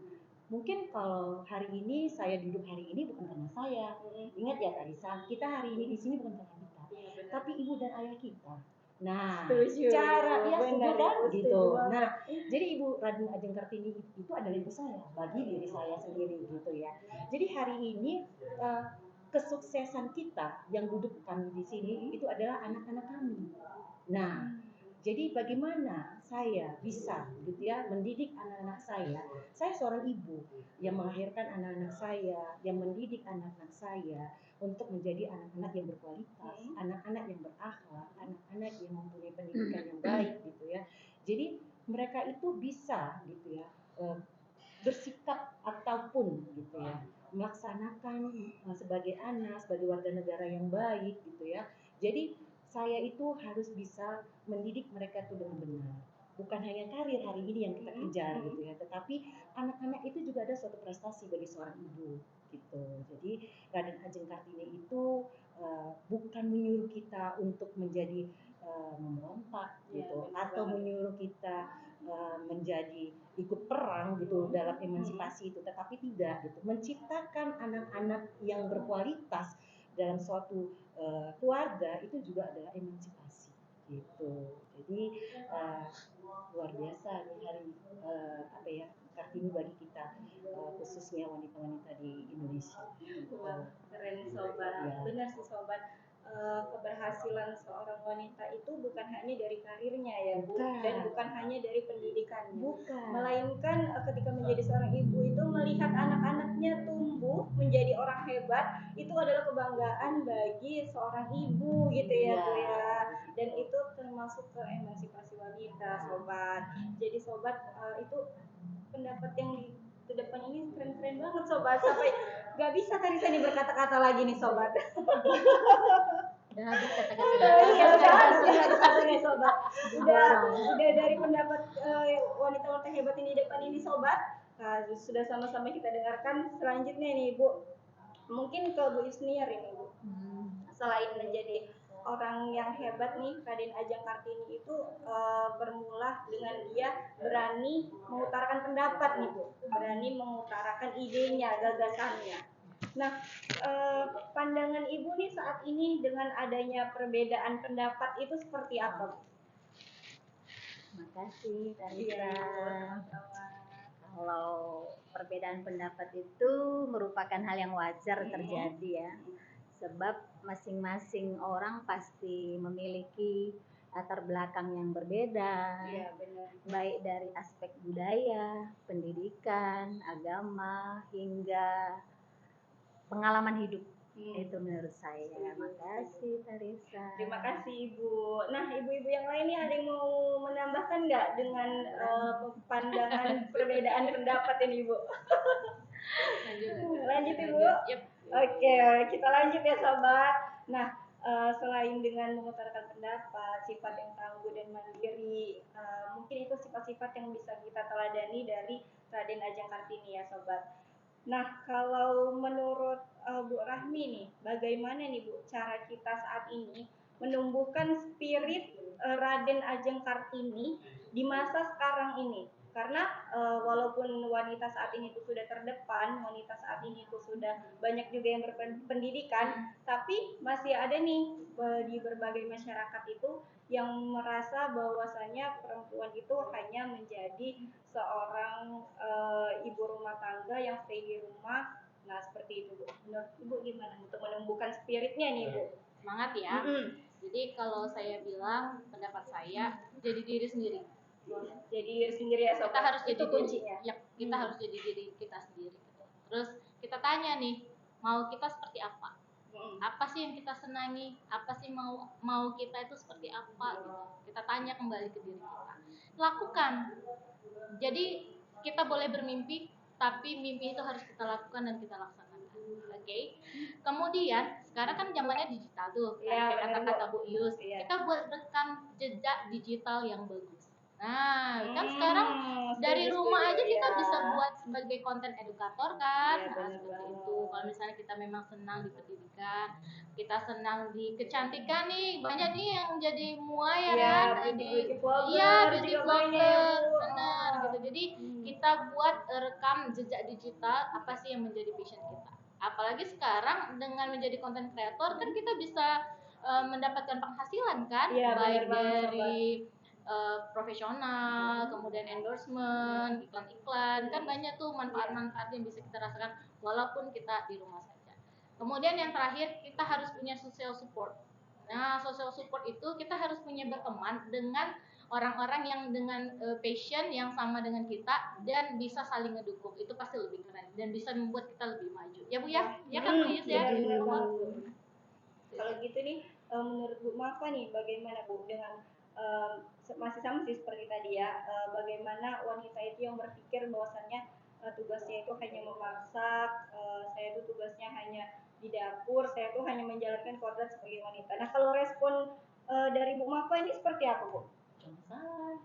mungkin kalau hari ini saya duduk hari ini bukan karena saya. Ingat ya Tarisa, kita hari ini di sini bukan karena kita, tapi ibu dan ayah kita. Nah, Setuju. cara dia setuju Benar, kan Ibu, setuju gitu. banget. Nah, jadi Ibu Raden Ajeng Kartini itu adalah ibu saya bagi diri saya sendiri gitu ya. Jadi hari ini kesuksesan kita yang duduk kami di sini itu adalah anak-anak kami. Nah, jadi bagaimana saya bisa gitu ya mendidik anak-anak saya? Saya seorang ibu yang melahirkan anak-anak saya, yang mendidik anak-anak saya untuk menjadi anak-anak yang berkualitas, anak-anak yang berakhlak, anak-anak yang mempunyai pendidikan yang baik gitu ya. Jadi mereka itu bisa gitu ya bersikap ataupun gitu ya melaksanakan sebagai anak, sebagai warga negara yang baik gitu ya. Jadi saya itu harus bisa mendidik mereka itu dengan benar. Bukan hanya karir hari ini yang kita kejar gitu ya, tetapi anak-anak itu juga ada suatu prestasi bagi seorang ibu gitu. Jadi Raden Ajeng Kartini itu bukan menyuruh kita untuk menjadi memberontak gitu, atau menyuruh kita menjadi ikut perang gitu dalam emansipasi itu, tetapi tidak gitu, menciptakan anak-anak yang berkualitas dalam suatu keluarga itu juga adalah emansipasi gitu. Jadi luar biasa nih hari apa ya Kartini bagi kita khususnya wanita-wanita di Indonesia. Wah, keren sobat. Ya. Benar sih sobat. Keberhasilan seorang wanita itu bukan hanya dari karirnya ya Bu, Bukan. dan bukan hanya dari pendidikannya, Bukan. melainkan ketika menjadi seorang ibu itu melihat anak-anaknya tumbuh menjadi orang hebat, itu adalah kebanggaan bagi seorang ibu gitu ya Bu ya, dan itu termasuk ke emansipasi wanita sobat. Jadi sobat itu pendapat yang di depan ini keren-keren banget sobat, sampai gak bisa Tarisa nih berkata-kata lagi nih sobat. Udah habis kata-katanya. Iya, udah habis kata-katanya sobat. Udah dari pendapat wanita-wanita hebat ini di depan ini sobat. Nah, sudah sama-sama kita dengarkan. Selanjutnya nih Bu, mungkin ke Bu Isniar ini Bu. Selain menjadi orang yang hebat nih, Raden Ajeng Kartini itu bermula dengan dia berani mengutarakan pendapat nih Bu, berani mengutarakan idenya, gagasannya. Nah, pandangan Ibu nih saat ini dengan adanya perbedaan pendapat itu seperti apa Bu? Makasih Tarisa. Iya, sama-sama. Kalau perbedaan pendapat itu merupakan hal yang wajar terjadi ya. Sebab masing-masing orang pasti memiliki latar belakang yang berbeda. Iya, benar. Baik dari aspek budaya, pendidikan, agama, hingga pengalaman hidup. Itu menurut saya. Makasih Tarisa. Terima kasih Ibu. Nah, ibu-ibu yang lain nih ada yang mau menambahkan nggak dengan pandangan perbedaan pendapat ini Bu? Lanjut Ibu. Yep. Oke, kita lanjut ya sobat. Nah, selain dengan mengutarakan pendapat, sifat yang tangguh dan mandiri, mungkin itu sifat-sifat yang bisa kita teladani dari Raden Ajeng Kartini ya sobat. Nah, kalau menurut Bu Rahmi nih, bagaimana nih Bu cara kita saat ini menumbuhkan spirit Raden Ajeng Kartini di masa sekarang ini. Karena walaupun wanita saat ini itu sudah terdepan, wanita saat ini itu sudah banyak juga yang berpendidikan, tapi masih ada nih di berbagai masyarakat itu yang merasa bahwasanya perempuan itu hanya menjadi seorang ibu rumah tangga yang stay di rumah. Nah, seperti itu, Bu. Menurut Ibu gimana untuk menumbuhkan spiritnya nih, Bu? Semangat ya. Jadi kalau saya bilang pendapat saya, jadi diri sendiri. Jadi diri sendiri ya, Kita Sobat. harus Itu jadi kuncinya. Ya, kita harus jadi diri kita sendiri. Terus kita tanya nih, mau kita seperti apa? Apa sih yang kita senangi? Apa sih mau kita itu seperti apa gitu. Kita tanya kembali ke diri kita. Lakukan. Jadi kita boleh bermimpi, tapi mimpi itu harus kita lakukan dan kita laksanakan. Oke. Kemudian sekarang kan zamannya digital tuh. Iya, Kayak benar, kata-kata Bu. Bu Yus, Iya. kita buat rekam jejak digital yang bagus. Nah, kan sekarang dari rumah aja kita bisa buat sebagai konten edukator kan. Iya, Nah, benar seperti banget. itu. Kalau misalnya kita memang senang di pendidikan, kita senang di kecantikan nih, banyak nih yang jadi muai ya Iya, kan. beauty vlogger Iya, beauty juga banyak ya, vlogger, Bu. benar gitu. Jadi kita buat rekam jejak digital apa sih yang menjadi passion kita. Apalagi sekarang dengan menjadi konten kreator kan kita bisa mendapatkan penghasilan kan, Iya, baik benar banget, dari profesional, kemudian endorsement, iklan-iklan, kan banyak tuh manfaat-manfaat yang bisa kita rasakan walaupun kita di rumah saja. Kemudian yang terakhir, kita harus punya social support. Nah, social support itu kita harus punya berteman dengan orang-orang yang dengan passion yang sama dengan kita dan bisa saling ngedukung. Itu pasti lebih keren dan bisa membuat kita lebih maju. Ya Bu ya? Ya kan Bu Yus ya? Benar banget, Bu. Kalau gitu nih, menurut Bu Mafa nih, bagaimana Bu dengan masih sama sih seperti tadi ya, bagaimana wanita itu yang berpikir bahwasannya tugasnya itu hanya memasak, saya itu tugasnya hanya di dapur, saya itu hanya menjalankan kodrat sebagai wanita. Nah, kalau respon dari Bu Mafa ini seperti apa, Bu?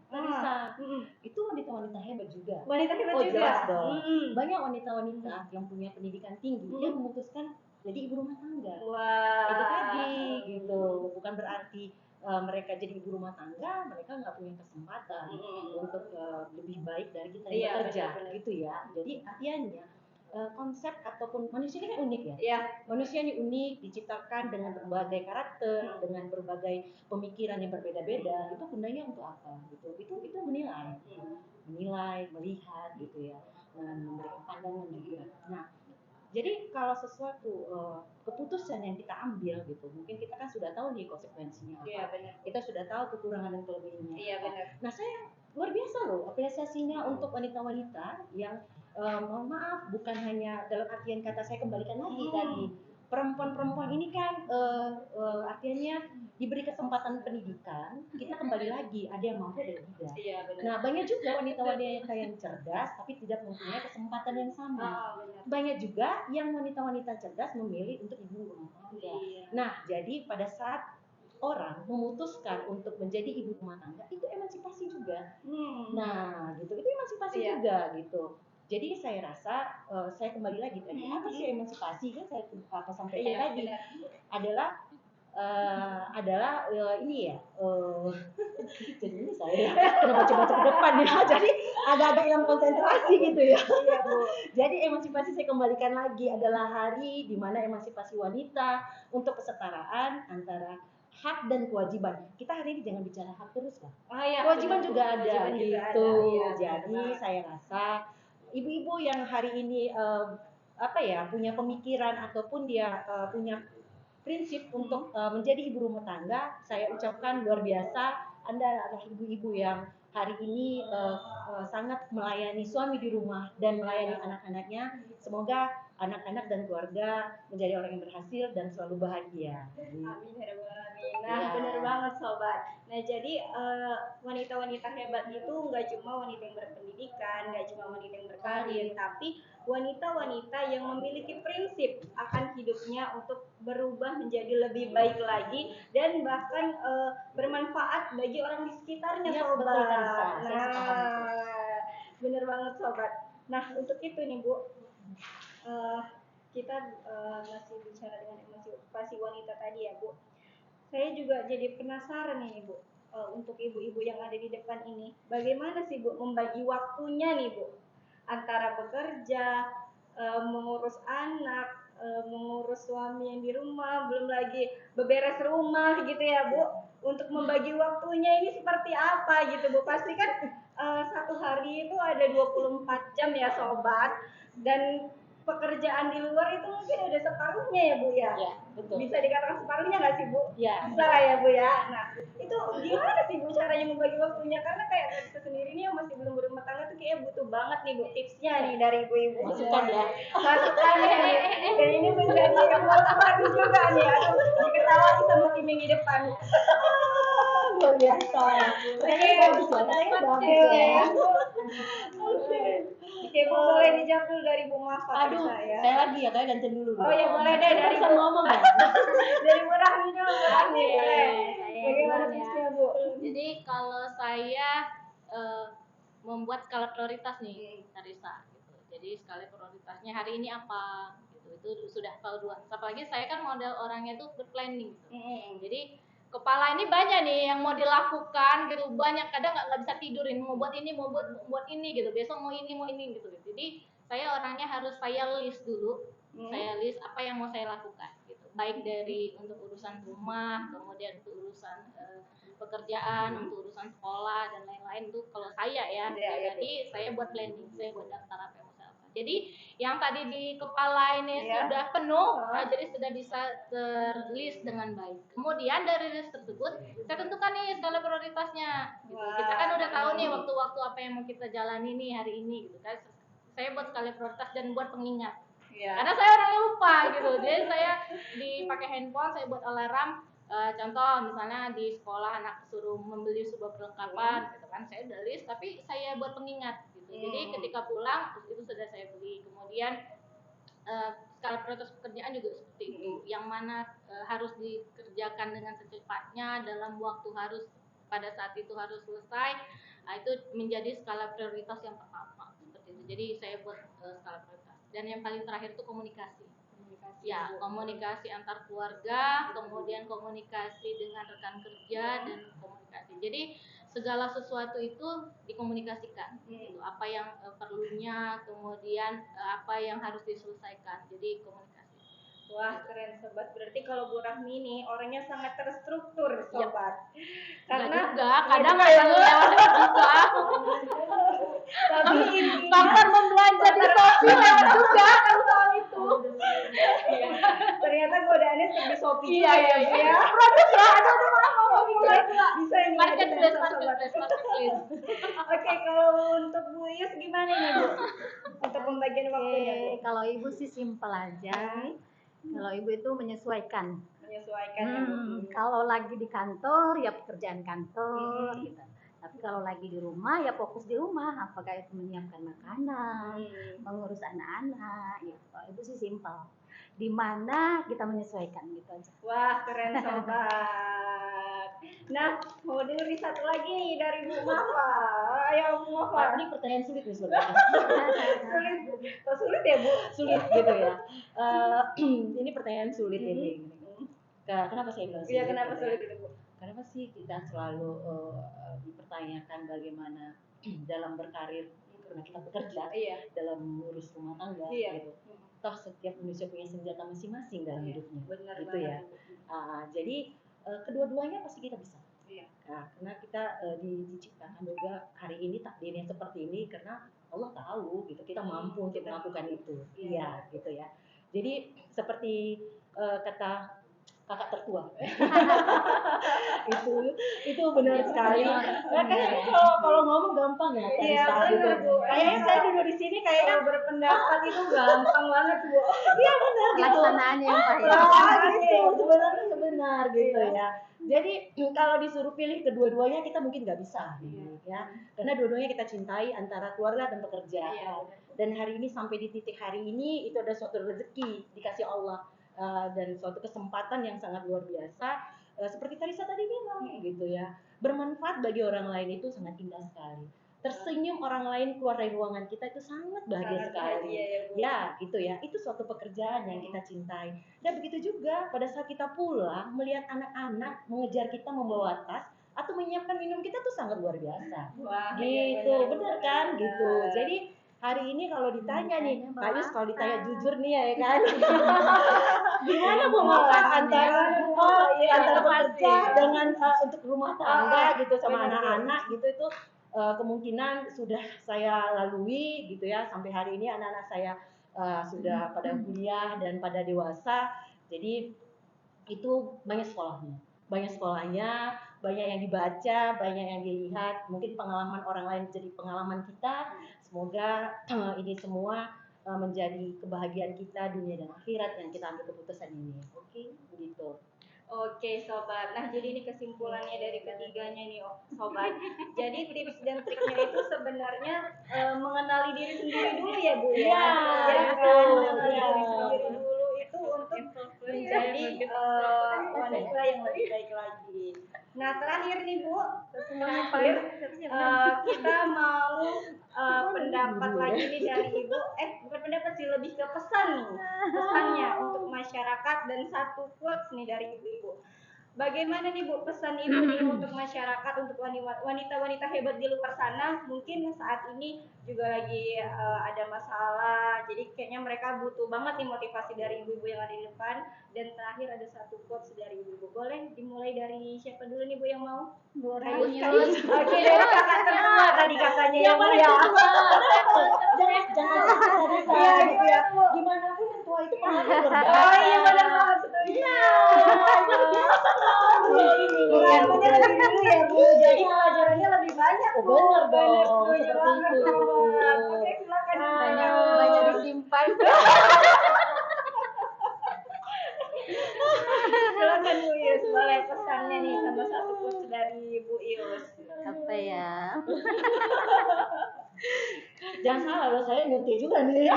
Marisa, itu wanita-wanita hebat juga. Wanita hebat Oh, juga. jelas dong. Banyak wanita-wanita yang punya pendidikan tinggi, dia memutuskan jadi ibu rumah tangga. Wah. Itu tadi gitu. Bukan berarti mereka jadi ibu rumah tangga, mereka nggak punya kesempatan untuk lebih baik dari kita yang bekerja, gitu ya. Jadi artinya konsep ataupun manusia ini kan unik ya. Iya. Manusia ini unik, diciptakan dengan berbagai karakter, dengan berbagai pemikiran yang berbeda-beda. Itu gunanya untuk apa? Gitu. Itu menilai, melihat, gitu ya, dan memberikan pandangan juga. Nah, jadi kalau sesuatu keputusan yang kita ambil gitu, mungkin kita kan sudah tahu nih konsekuensinya apa. Iya, benar. Kita sudah tahu kekurangan dan kelebihannya. Iya, benar. Nah, saya luar biasa loh apresiasinya untuk wanita-wanita yang mohon maaf, bukan hanya dalam artian kata saya kembalikan lagi tadi, perempuan-perempuan ini kan artinya diberi kesempatan pendidikan, kita kembali lagi ada yang mampu ada yang tidak. Iya, benar. Nah, banyak juga wanita-wanita yang cerdas tapi tidak mempunyai kesempatan yang sama. Benar. Banyak juga yang wanita-wanita cerdas memilih untuk ibu rumah tangga. Iya. Nah, jadi pada saat orang memutuskan untuk menjadi ibu rumah tangga itu emansipasi juga. Nah, gitu, itu emansipasi juga gitu. Jadi saya rasa saya kembali lagi tadi apa sih emansipasi kan saya sampaikan tadi adalah ini ya jadi ini saya kenapa coba ke depan ya jadi agak-agak yang konsentrasi gitu ya. Jadi emansipasi saya kembalikan lagi adalah hari di mana emansipasi wanita untuk kesetaraan antara hak dan kewajiban. Kita hari ini jangan bicara hak terus lah. Kewajiban juga ada gitu. Jadi saya rasa ibu-ibu yang hari ini punya pemikiran ataupun dia punya prinsip untuk menjadi ibu rumah tangga, saya ucapkan luar biasa. Anda adalah ibu-ibu yang hari ini sangat melayani suami di rumah dan melayani anak-anaknya. Semoga anak-anak dan keluarga menjadi orang yang berhasil dan selalu bahagia. Amin ya rabbal alamin. Nah, benar banget sobat. Nah, jadi wanita-wanita hebat itu nggak cuma wanita yang berpendidikan, nggak cuma wanita yang berkarir, tapi wanita-wanita yang memiliki prinsip akan hidupnya untuk berubah menjadi lebih baik lagi dan bahkan bermanfaat bagi orang di sekitarnya, Ya, sobat. betul, Kansa. Nah, benar banget sobat. Nah, untuk itu nih Bu, kita masih bicara dengan emansipasi wanita tadi ya Bu. Saya saya juga jadi penasaran nih Ibu, untuk ibu-ibu yang ada di depan ini, bagaimana sih Bu membagi waktunya nih Bu, antara bekerja, mengurus anak, mengurus suami yang di rumah, belum lagi beberes rumah gitu ya Bu. Untuk membagi waktunya ini seperti apa gitu Bu? Pasti kan satu hari itu ada 24 jam ya sobat, dan pekerjaan di luar itu mungkin ada separuhnya ya Bu ya? Ya, betul. Bisa dikatakan separuhnya nggak sih Bu? Ya. Bisa lah ya Bu ya. Nah itu gimana sih Bu caranya membagi waktunya? Karena kayak kita sendiri nih yang masih belum berumah tangga tuh kayak butuh banget nih Bu tipsnya nih dari ibu-ibu. Masukan ya. Masukan ya. Dan ini menjadi motivasi juga nih. Aduh, diketawa sama tim yang di depan. Luar biasa. Oke, bagus ya, katanya bagus ya. Oke. Oke, Bu boleh dijawab dulu dari Bu Mafa. Aduh, saya. saya lagi ya, kayak gantian dulu. Oh ya boleh deh dari bisa Bu. ngomong ya. Dari Bu Rahmi dulu, Bu Rahmi Oke, boleh. saya Bagaimana duluan ya. tipsnya Bu? Jadi kalau saya membuat skala prioritas nih, Tarisa, gitu. Jadi skala prioritasnya hari ini apa, gitu. Itu sudah tahu duluan. Apalagi saya kan model orangnya tuh berplanning, gitu. Jadi kepala ini banyak nih yang mau dilakukan gitu, banyak, kadang nggak bisa tidurin, mau buat ini, mau buat ini gitu, besok mau ini gitu. Jadi saya orangnya harus saya list dulu, saya list apa yang mau saya lakukan gitu, baik dari untuk urusan rumah, kemudian untuk urusan pekerjaan, untuk urusan sekolah dan lain-lain. Itu kalau saya ya, jadi saya buat planning, saya buat daftar apa yang mau saya lakukan. Jadi yang tadi di kepala ini sudah penuh, jadi sudah bisa terlist dengan baik. Kemudian dari list tersebut saya tentukan nih skala prioritasnya. Gitu. Kita kan udah tahu nih waktu-waktu apa yang mau kita jalani nih hari ini, gitu kan. Saya buat skala prioritas dan buat pengingat. Karena saya orangnya lupa gitu, jadi saya dipakai handphone, saya buat alarm. Contoh misalnya di sekolah anak suruh membeli sebuah perlengkapan, gitu kan, saya udah list, tapi saya buat pengingat. Jadi ketika pulang itu sudah saya beli. Kemudian skala prioritas pekerjaan juga seperti itu, yang mana harus dikerjakan dengan secepatnya dalam waktu harus pada saat itu harus selesai. Nah, itu menjadi skala prioritas yang pertama seperti itu. Jadi saya buat skala prioritas. Dan yang paling terakhir itu komunikasi. Ya, komunikasi antar keluarga, kemudian komunikasi dengan rekan kerja dan komunikasi. Jadi segala sesuatu itu dikomunikasikan, gitu. Apa yang perlunya, kemudian apa yang harus diselesaikan. Jadi komunikasi. Wah keren sobat, berarti kalau Bu Rahmi ini orangnya sangat terstruktur sobat. Karena kadang ada lewat juga. tapi Bahkan membelanja di Shopee lewat juga kalau soal itu. ternyata godaannya di Shopee Iya, juga iya, ya. Produk ya, aduh maaf. Bisa ini Marketplace. Oke, kalau untuk Bu Yus gimana nih Bu? Untuk pembagian waktunya Bu? Kalau ibu sih simpel aja. Kalau ibu itu menyesuaikan. Menyesuaikan ya Bu. Kalau lagi di kantor ya pekerjaan kantor gitu. Tapi kalau lagi di rumah ya fokus di rumah, apakah itu menyiapkan makanan, mengurus anak-anak gitu. Kalau ibu sih simpel. Di mana kita menyesuaikan gitu aja. Wah keren sobat. Nah mau dengerin satu lagi nih dari Bu Mafa. Ayo Bu Mafa. Ini pertanyaan sulit nih sebenarnya. Sulit, kok sulit ya Bu? Sulit gitu ya. Ini pertanyaan sulit ini. Kenapa saya bilang sulit? Iya kenapa sulit itu Bu? Kenapa sih kita selalu dipertanyakan bagaimana dalam berkarir karena kita bekerja, dalam mengurus rumah tangga, gitu. Toh setiap manusia punya senjata masing-masing dalam hidupnya, benar gitu ya. Jadi kedua-duanya pasti kita bisa. Nah, karena kita diciptakan juga hari ini takdirnya seperti ini karena Allah tahu gitu kita mampu untuk melakukan itu. Iya, gitu ya. Jadi seperti kata kakak tertua. itu benar sekali. Kayaknya kalau ngomong gampang ya, Iya Tarisa, gitu. benar Bu. Kayaknya saya duduk di sini kayaknya berpendapat itu gampang banget Bu. Iya benar gitu. Pelaksanaannya yang pahit. Gitu, sebenarnya benar gitu ya. Jadi kalau disuruh pilih kedua-duanya kita mungkin nggak bisa, ya. Karena dua-duanya kita cintai antara keluarga dan pekerja. Dan hari ini sampai di titik hari ini itu ada suatu rezeki dikasih Allah. Dan suatu kesempatan yang sangat luar biasa, seperti Tarisa tadi bilang gitu ya, bermanfaat bagi orang lain itu sangat indah sekali. tersenyum orang lain keluar dari ruangan kita itu sangat bahagia Sangat sekali. bahagia ya, Bu. Ya, gitu ya. Itu suatu pekerjaan yang kita cintai. Dan begitu juga pada saat kita pulang melihat anak-anak mengejar kita membawa tas atau menyiapkan minum kita tuh sangat luar biasa. Wah, Gitu, iya, bener kan? Gitu. Jadi hari ini kalau ditanya nih, Kak Yus kalau ditanya jujur nih ya kan, gimana memasak antara antara bekerja dengan untuk rumah tangga gitu sama anak-anak gitu itu kemungkinan sudah saya lalui gitu ya sampai hari ini anak-anak saya sudah pada kuliah dan pada dewasa, jadi itu banyak sekolahnya, banyak yang dibaca, banyak yang dilihat, mungkin pengalaman orang lain jadi pengalaman kita. Semoga ini semua menjadi kebahagiaan kita dunia dan akhirat yang kita ambil keputusan ini. Oke, begitu. Oke sobat, nah jadi ini kesimpulannya dari ketiganya nih sobat. Jadi tips dan triknya itu sebenarnya mengenali diri sendiri dulu ya Bu ya. Iya, Ya kan, betul. mengenali Iya. diri sendiri dulu itu untuk menjadi wanita yang lebih baik lagi. Nah terakhir nih Bu, terakhir kita mau pendapat lagi nih dari Ibu. Bukan pendapat sih, lebih ke pesan nih. Pesannya untuk masyarakat dan satu quotes nih dari Ibu. Bagaimana nih Bu pesan Ibu nih untuk masyarakat, untuk wanita-wanita hebat di luar sana, mungkin saat ini juga lagi ada masalah, jadi kayaknya mereka butuh banget nih motivasi dari ibu-ibu yang ada di depan. Dan terakhir ada satu quotes dari ibu-ibu. Boleh dimulai dari siapa dulu nih Bu yang mau? Bu Rayus. Oke, dari kakak tertua tadi katanya ya Bu ya. Jangan tadi saya gitu ya. Gimana pun yang tua itu pasti berbeda. Oh iya benar banget, setuju. Pengalamannya lebih dulu ya Bu, jadi pelajarannya lebih banyak Bu. Benar dong, Setuju seperti banget itu. sobat. Oke silakan banyak disimpan. Silakan Bu Ius, boleh pesannya nih sama satu quotes dari Bu Ius. Apa ya? Jangan salah loh, saya ngerti juga nih.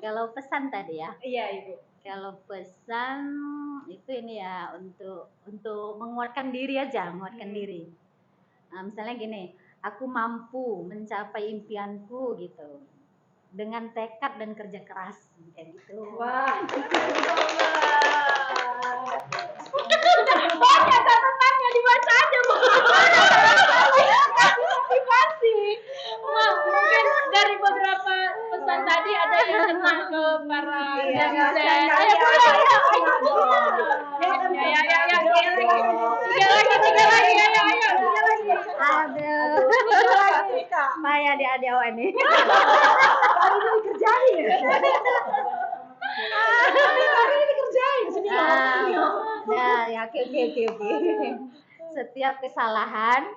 Kalau pesan tadi ya. Iya Ibu. Kalau pesan itu ini ya untuk menguatkan diri aja, menguatkan diri. Nah, misalnya gini, aku mampu mencapai impianku gitu dengan tekad dan kerja keras kayak gitu. Wah. Banyak catatannya dibaca aja Bu. Motivasi. Wah, mungkin dari beberapa pesan tadi ada yang kena ke para netizen. Ayo Bu, ya. Tiga lagi, ayo. Aduh, saya adik-adik awak ini. Ya, oke. Setiap kesalahan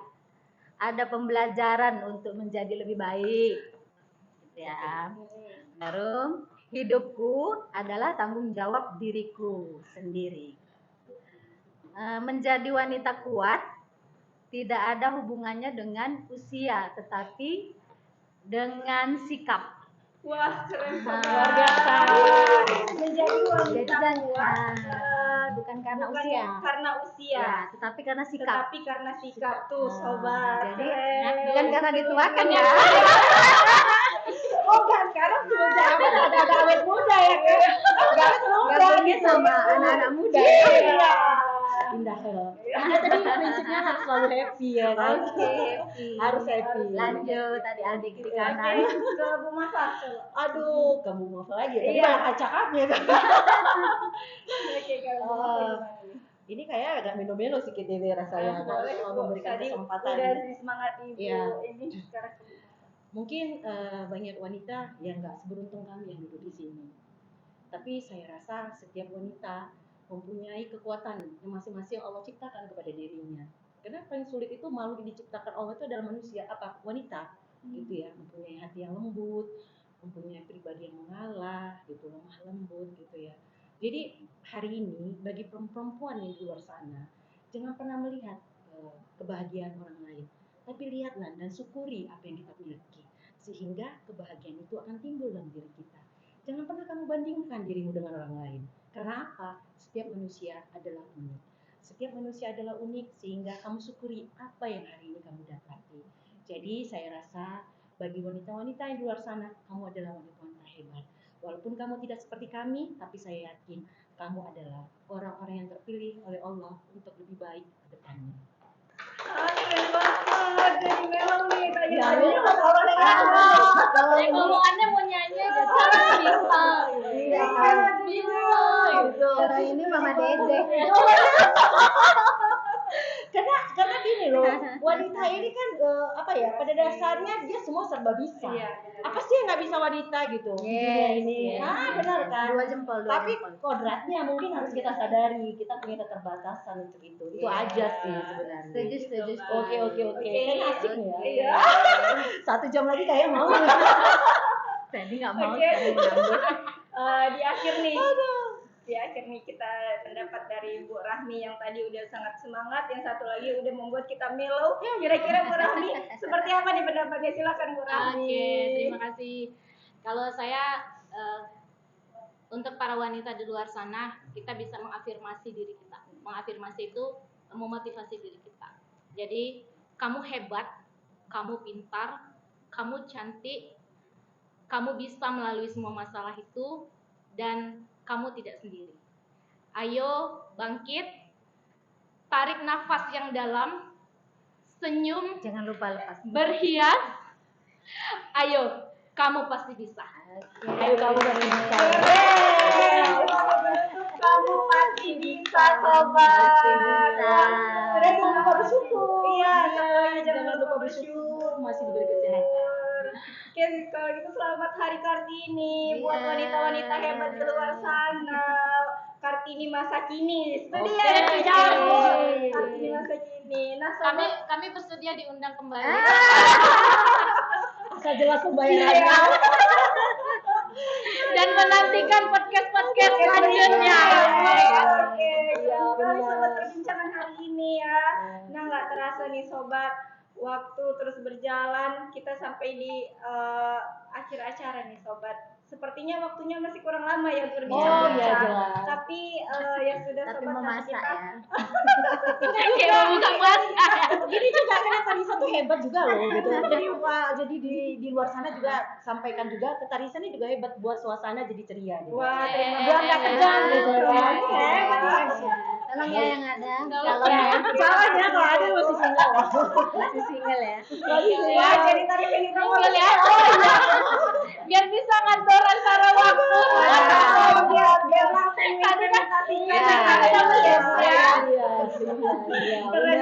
ada pembelajaran untuk menjadi lebih baik. Gitu ya. Baru hidupku adalah tanggung jawab diriku sendiri. Menjadi wanita kuat tidak ada hubungannya dengan usia, tetapi dengan sikap. Wah, keren banget. Luar biasa. Menjadi wanita kuat bukan karena bukan usia. karena usia, Ya, tetapi karena sikap. tetapi karena sikap tuh sobat. Jadi Keren. bukan karena dituakan ya. Oh kan, sekarang sudah zaman ada awet muda ya kan? Gabungnya sama anak-anak muda. Ya. Iya. Indah loh. Karena tadi prinsipnya harus selalu happy ya kan. Oke, happy. Harus happy. Lanjut tadi adik di kanan. Ke Bu Masa. Aduh, kamu mau apa lagi? Tadi Iya. banyak acakapnya kan. Oke, kalau Bu Masa gimana nih? Ini kayak agak melo-melo sedikit ini rasanya. Boleh, Kalau Bu. memberikan Tadi kesempatan. udah semangat Ibu. Iya. Ini sekarang ke Bu Masa. Mungkin banyak wanita yang nggak seberuntung kami yang duduk di sini. Tapi saya rasa setiap wanita mempunyai kekuatan yang masing-masing Allah ciptakan kepada dirinya. Karena paling sulit itu makhluk yang diciptakan Allah itu adalah manusia, wanita, gitu ya, mempunyai hati yang lembut, mempunyai pribadi yang mengalah, gitu, lemah lembut, gitu ya. Jadi hari ini bagi perempuan yang di luar sana, jangan pernah melihat kebahagiaan orang lain, tapi lihatlah dan syukuri apa yang kita miliki, sehingga kebahagiaan itu akan timbul dalam diri kita. Jangan pernah kamu bandingkan dirimu dengan orang lain. Karena apa? Setiap manusia adalah unik. Setiap manusia adalah unik sehingga kamu syukuri apa yang hari ini kamu dapati. Jadi saya rasa bagi wanita-wanita yang di luar sana, kamu adalah wanita-wanita hebat. Walaupun kamu tidak seperti kami, tapi saya yakin kamu adalah orang-orang yang terpilih oleh Allah untuk lebih baik ke depannya. Keren banget, jadi memang nih tadi Ya, tadi ini pas awal Kalau ngomongannya mau nyanyi aja bisa. Iya, Bisa. Cara ini Mama Dede. Karena gini loh, wanita ini kan pada dasarnya dia semua serba bisa. Iya. Apa sih yang nggak bisa wanita gitu di dunia ini? Yes. Ah, benar kan? Dua jempol. Tapi kodratnya mungkin harus kita sadari, kita punya keterbatasan untuk itu. Itu aja sih sebenarnya. Setuju. Oke. Kan asik nih ya. Iya. 1 jam lagi kayak mau. Tadi nggak mau Oke. sekarang menambah. Di akhir nih kita pendapat dari Bu Rahmi yang tadi udah sangat semangat, yang satu lagi udah membuat kita mellow. Kira-kira Bu Rahmi seperti apa nih pendapatnya? Silakan Bu Rahmi. Oke, terima kasih. Kalau saya untuk para wanita di luar sana, kita bisa mengafirmasi diri kita. Mengafirmasi itu memotivasi diri kita. Jadi, kamu hebat, kamu pintar, kamu cantik, kamu bisa melalui semua masalah itu, dan kamu tidak sendiri. Ayo bangkit, tarik nafas yang dalam, senyum, Jangan lupa lepas. berhias. Ayo, kamu pasti bisa. Ayo kamu pasti bisa. Kamu pasti bisa, sobat. Dan jangan lupa bersyukur. Iya, Jangan lupa bersyukur masih diberi kesehatan. Oke, kalau gitu selamat Hari Kartini buat Iya. wanita-wanita hebat di luar sana. Kartini masa kini. Itu Oke. dia yang Kartini masa kini. Nah, Kami bersedia diundang kembali. Asal jelas pembayarannya. Dan menantikan podcast selanjutnya. Oke, kali sobat perbincangan hari ini ya. Nah, nggak terasa nih sobat, waktu terus berjalan, kita sampai di akhir acara nih sobat. Sepertinya waktunya masih kurang lama ya untuk Oh, berbincang. iya, jelas. Tapi ya sudah Tapi sobat, memasak kita ya. Kayak buka puasa. Gini juga karena Tarisa tuh hebat juga loh gitu. Jadi di luar sana juga sampaikan juga ke Tarisa ini juga hebat buat suasana jadi ceria gitu. Wah, terima Biar nggak tegang gitu kan. Hebat. Tolong ya yang ada. Kalau Jangan ya kalau ada masih single. Masih single ya. Wah, jadi tarik ini single ya. Biar bisa ngatur antara waktu. biar langsung Tadi kan implementasikan. ada double yes ya. Keren.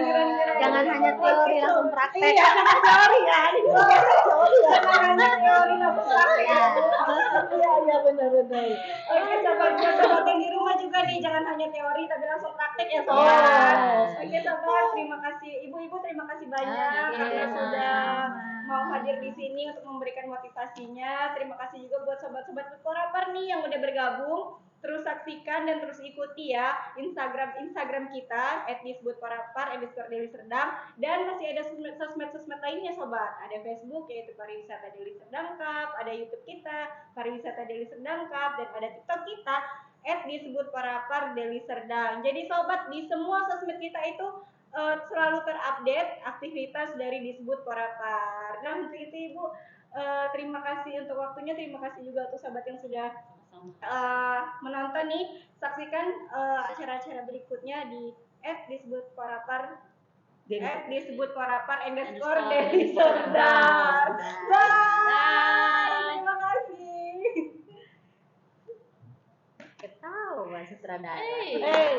Jangan hanya teori langsung praktek. Iya, jangan teori ya. Ini bukan teori ya. Jangan hanya teori langsung praktek. Iya benar. Oke, sobat yang di rumah juga nih, jangan hanya teori tapi langsung praktek ya sobat. Oke sobat, terima kasih ibu-ibu, terima kasih banyak Oke, karena sudah sama-sama. mau hadir di sini untuk memberikan motivasinya. Terima kasih juga buat sobat-sobat Korapar nih yang udah bergabung. Terus saksikan dan terus ikuti ya Instagram kita @disbudkorapar, @disbudkordeliserdang, dan masih ada sosmed lainnya sobat. Ada Facebook yaitu Pariwisata Deli Serdang Cup, ada YouTube kita Pariwisata Deli Serdang Cup, dan ada TikTok kita @disbudkorapar Deli Serdang. Jadi sobat, di semua sosmed kita itu selalu terupdate aktivitas dari Disbud Korapar. Nah untuk itu Ibu, terima kasih untuk waktunya, terima kasih juga untuk sahabat yang sudah menonton nih. Saksikan acara-acara berikutnya di @disbudkorapar @disbudkorapar_Deli Serdang. Bye. Terima kasih. Ketawa sutradara. Hey. Hey.